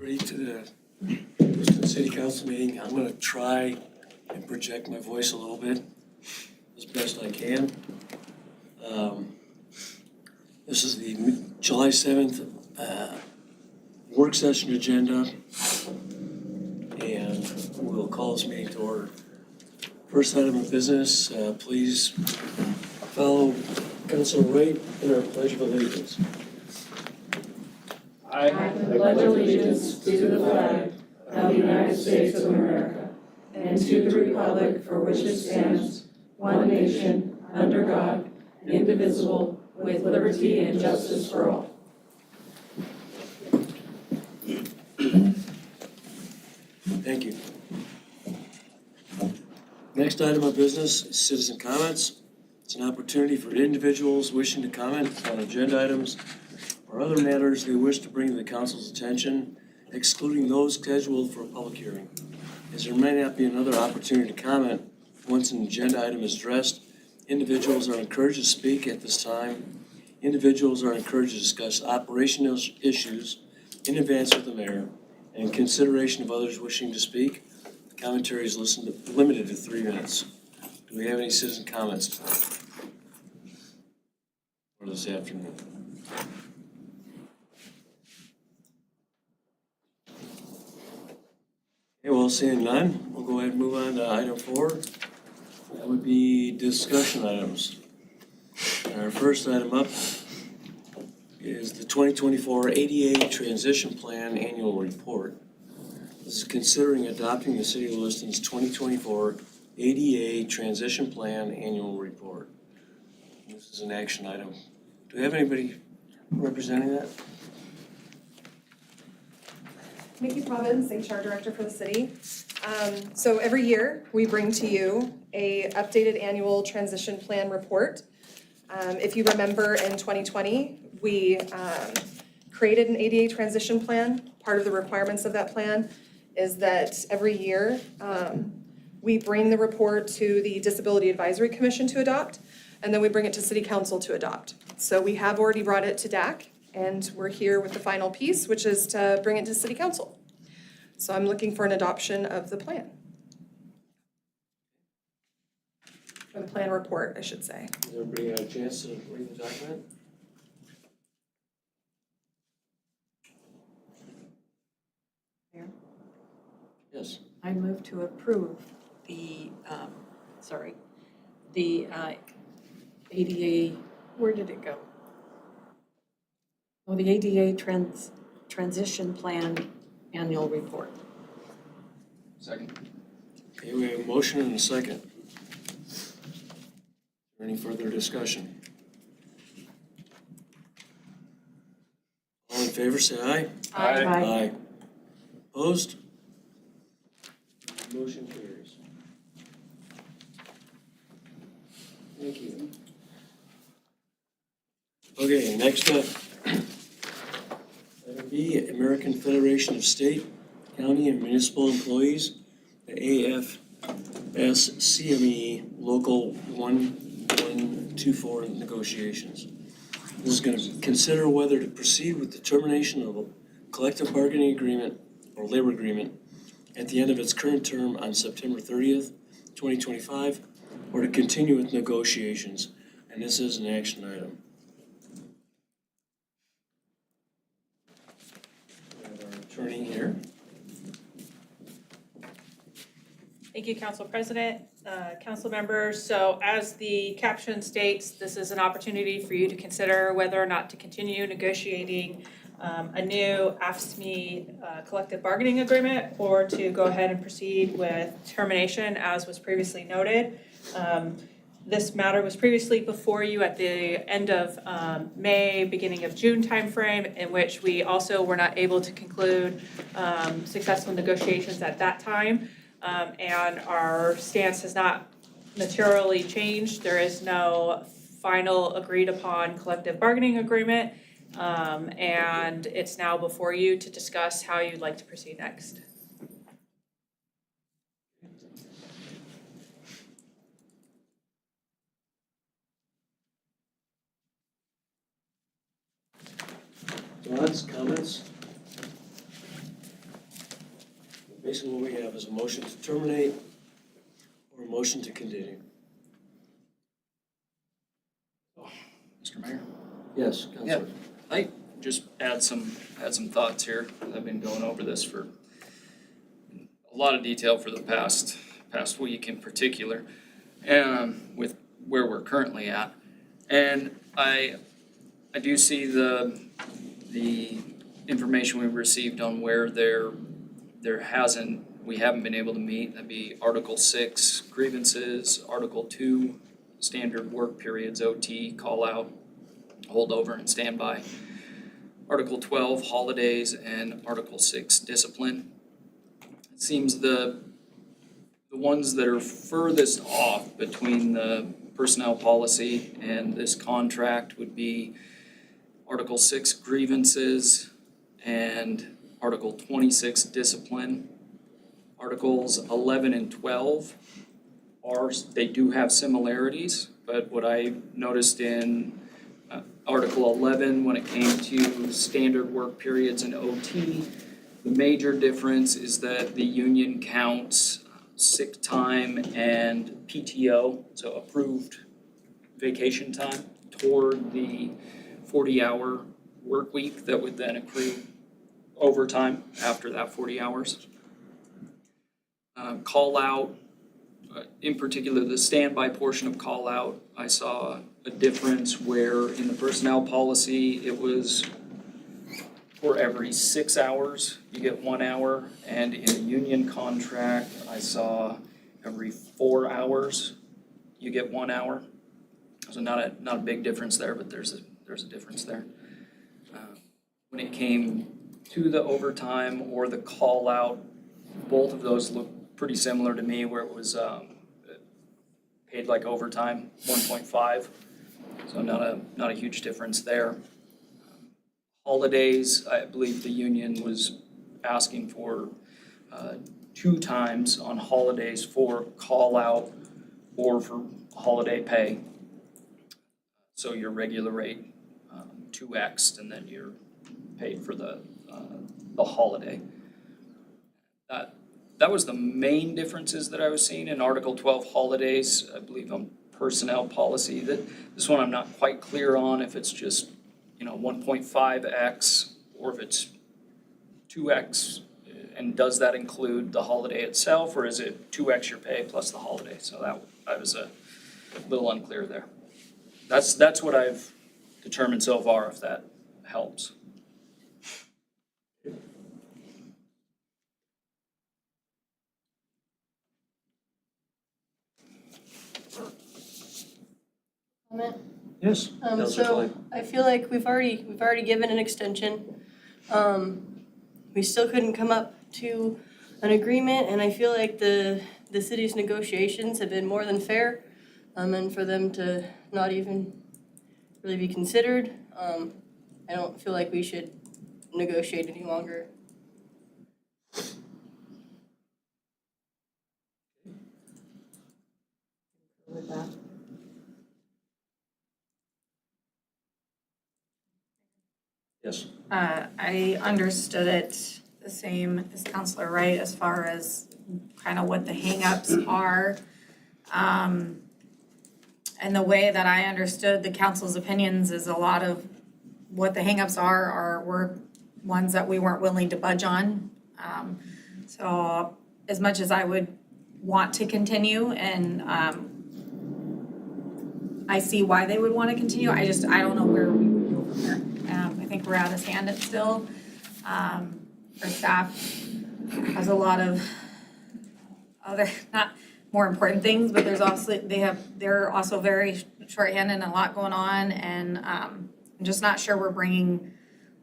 Ready to the Lewiston City Council meeting. I'm going to try and project my voice a little bit as best I can. This is the July 7th work session agenda, and we'll call this meeting to order. First item of business, please follow Councilor Wright in our Pledge of Allegiance. I pledge allegiance to the flag of the United States of America and to the republic for which it stands, one nation, under God, indivisible, with liberty and justice for all. Thank you. Next item of business is citizen comments. It's an opportunity for individuals wishing to comment on agenda items or other matters they wish to bring to the council's attention, excluding those scheduled for a public hearing. As there may not be another opportunity to comment once an agenda item is addressed, individuals are encouraged to speak at this time. Individuals are encouraged to discuss operational issues in advance with the mayor and in consideration of others wishing to speak. The commentary is limited to 3 minutes. Do we have any citizen comments tonight or this afternoon? Okay, well, seeing none, we'll go ahead and move on to item 4. That would be discussion items. And our first item up is the 2024 ADA Transition Plan Annual Report. This is considering adopting the City of Lewiston's 2024 ADA Transition Plan Annual Report. This is an action item. Do we have anybody representing that? Nikki Providence, HR Director for the city. So every year we bring to you a updated annual transition plan report. If you remember in 2020, we created an ADA transition plan. Part of the requirements of that plan is that every year we bring the report to the Disability Advisory Commission to adopt, and then we bring it to City Council to adopt. So we have already brought it to DAC, and we're here with the final piece, which is to bring it to City Council. So I'm looking for an adoption of the plan. Or the plan report, I should say. Has everybody had a chance to read the document? Mayor? Yes. I move to approve the, the ADA, where did it go? Oh, the ADA Transition Plan Annual Report. Second. Okay, we have a motion and a second. Is there any further discussion? All in favor, say aye. Aye. Aye. Opposed? Motion carries. Thank you. Okay, next up. Item B, American Federation of State, County, and Municipal Employees, the AFSCME Local 1124 negotiations. This is going to consider whether to proceed with the termination of a collective bargaining agreement or labor agreement at the end of its current term on September 30th, 2025, or to continue with negotiations. And this is an action item. We have our attorney here. Thank you, Council President, Council members. So as the caption states, this is an opportunity for you to consider whether or not to continue negotiating a new AFSCME collective bargaining agreement or to go ahead and proceed with termination as was previously noted. This matter was previously before you at the end of May, beginning of June timeframe, in which we also were not able to conclude successful negotiations at that time. And our stance has not materially changed. There is no final agreed upon collective bargaining agreement. And it's now before you to discuss how you'd like to proceed next. Thoughts, comments? Basically, what we have is a motion to terminate or a motion to continue. Mr. Mayor? Yes, Counselor. I just had some thoughts here. I've been going over this for a lot of detail for the past week in particular, with where we're currently at. And I do see the information we received on where we haven't been able to meet. That'd be Article 6, grievances, Article 2, standard work periods, OT, call out, holdover, and standby. Article 12, holidays, and Article 6, discipline. It seems the ones that are furthest off between the personnel policy and this contract would be Article 6, grievances, and Article 26, discipline. Articles 11 and 12 they do have similarities, but what I noticed in Article 11, when it came to standard work periods and OT, the major difference is that the union counts sick time and PTO, so approved vacation time, toward the 40-hour work week that would then accrue overtime after that 40 hours. Call out, in particular the standby portion of call out, I saw a difference where in the personnel policy it was for every 6 hours you get 1 hour, and in the union contract I saw every 4 hours you get 1 hour. So not a big difference there, but there's a difference there. When it came to the overtime or the call out, both of those look pretty similar to me, where it was paid like overtime, 1.5. So not a huge difference there. Holidays, I believe the union was asking for 2 times on holidays for call out or for holiday pay. So your regular rate 2x, and then you're paid for the holiday. That was the main differences that I was seeing in Article 12 holidays. I believe on personnel policy, this one I'm not quite clear on if it's just 1.5x or if it's 2x, and does that include the holiday itself, or is it 2x your pay plus the holiday? So that was a little unclear there. That's what I've determined so far, if that helps. Comment? Yes, Counselor So Clay. I feel like we've already given an extension. We still couldn't come up to an agreement, and I feel like the city's negotiations have been more than fair, and for them to not even really be considered, I don't feel like we should negotiate any longer. With that. Yes. I understood it the same as Counselor Wright as far as kind of what the hangups are. And the way that I understood the council's opinions is a lot of what the hangups were ones that we weren't willing to budge on. So as much as I would want to continue, and I see why they would want to continue, I don't know where we would go from here. I think we're out of hand still. Our staff has a lot of other, not more important things, but they're also very shorthanded and a lot going on, and I'm just not sure we're bringing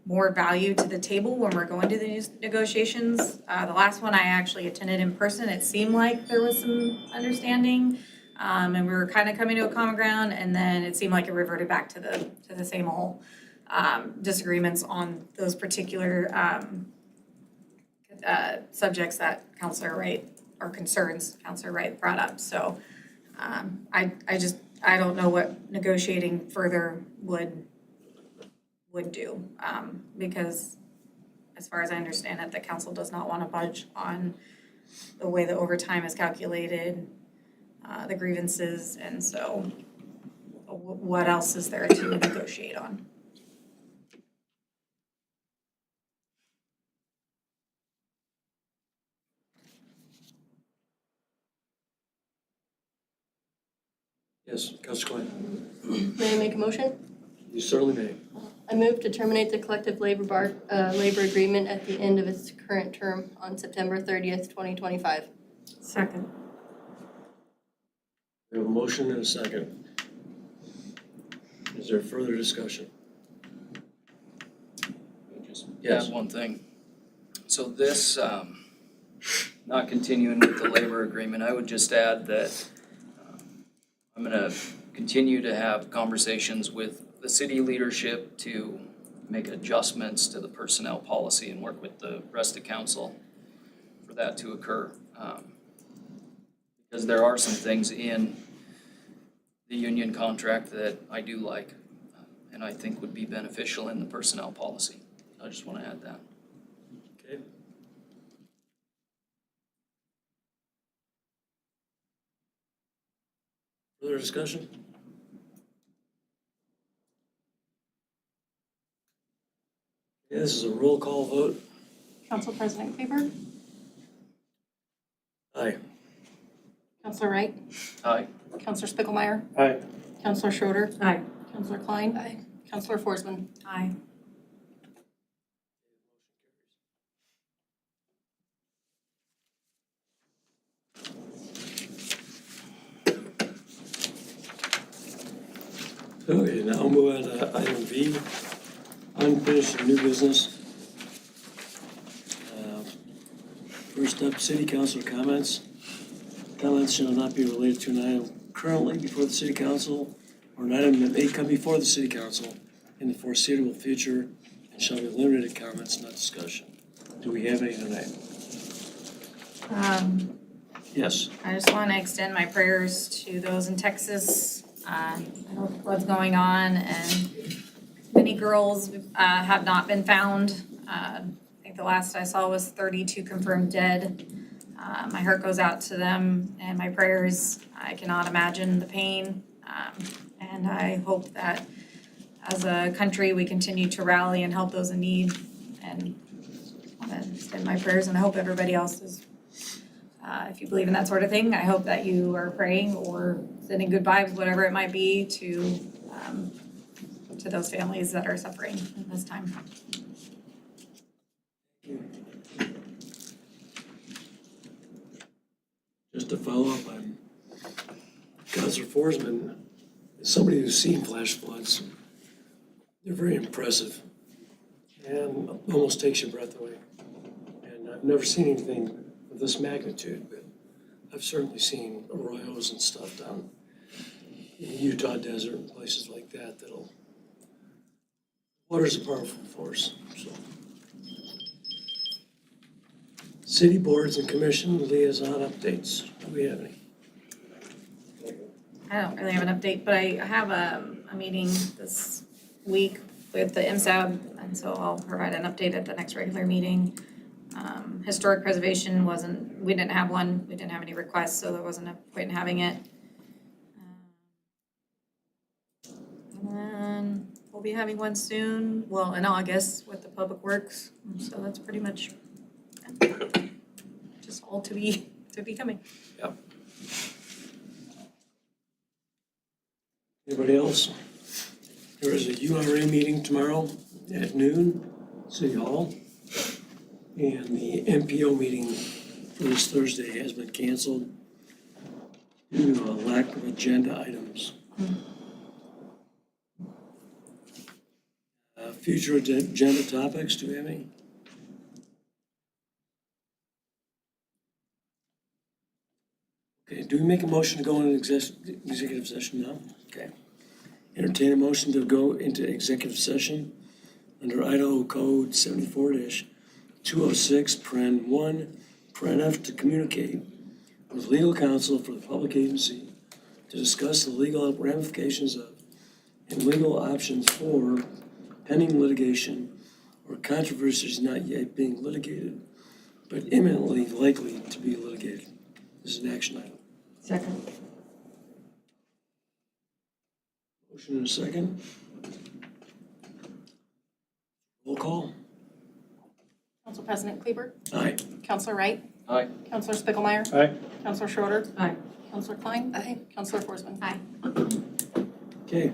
more value to the table when we're going to these negotiations. The last one I actually attended in person, it seemed like there was some understanding, and we were kind of coming to a common ground, and then it seemed like it reverted back to the same old disagreements on those particular subjects that Counselor Wright, or concerns Counselor Wright brought up. So I don't know what negotiating further would do, because as far as I understand it, the council does not want to budge on the way the overtime is calculated, the grievances, and so what else is there to negotiate on? Yes, Councilor Klein. May I make a motion? You certainly may. I move to terminate the collective labor agreement at the end of its current term on September 30th, 2025. Second. We have a motion and a second. Is there further discussion? Just Yes. add one thing. So this, not continuing with the labor agreement, I would just add that I'm gonna continue to have conversations with the city leadership to make adjustments to the personnel policy and work with the rest of council for that to occur. Because there are some things in the union contract that I do like, and I think would be beneficial in the personnel policy. I just wanna add that. Okay. Further discussion? Okay, this is a roll call vote. Council President Faber, Aye. Councilor Wright, Aye. Councilor Spiegelmeier, Aye. Councilor Schroeder, Aye. Councilor Klein, Aye. Councilor Forsman. Aye. Okay, now we'll move on to item V, unfinished and new business. First up, city council comments. Comments shall not be related to an item currently before the city council or an item that may come before the city council in the foreseeable future and shall be limited to comments, not discussion. Do we have any tonight? Yes. I just want to extend my prayers to those in Texas. I know what's going on, and many girls have not been found. I think the last I saw was 32 confirmed dead. My heart goes out to them and my prayers. I cannot imagine the pain, and I hope that as a country we continue to rally and help those in need. And I want to extend my prayers, and I hope everybody else is. If you believe in that sort of thing, I hope that you are praying or sending good vibes, whatever it might be, to those families that are suffering in this time. Just to follow up on Councilor Forsman, as somebody who's seen flash floods, they're very impressive and almost takes your breath away. And I've never seen anything of this magnitude, but I've certainly seen arroyos and stuff down in the Utah desert and places like that that'll, water's a powerful force, so. City boards and commission liaison updates, do we have any? I don't really have an update, but I have a meeting this week with the MSAB, and so I'll provide an update at the next regular meeting. Historic preservation we didn't have one, we didn't have any requests, so there wasn't a point in having it. And then we'll be having one soon, well, in August with the Public Works, so that's pretty much just all to be coming. Yep. Anybody else? There is a URA meeting tomorrow at noon, City Hall. And the MPO meeting for this Thursday has been canceled due to a lack of agenda items. Future agenda topics, do we have any? Okay, do we make a motion to go into executive session now? Okay. Entertain a motion to go into executive session under Idaho Code 74-206(1)(F) to communicate with legal counsel for the public agency to discuss the legal ramifications of and legal options for pending litigation where controversy is not yet being litigated, but imminently likely to be litigated. This is an action item. Second. Motion and a second. Roll call. Council President Kleber, Aye. Counselor Wright. Aye. Counselor Spiegelmeier. Aye. Counselor Schroeder. Aye. Counselor Klein. Counselor Forsman. Aye. Okay,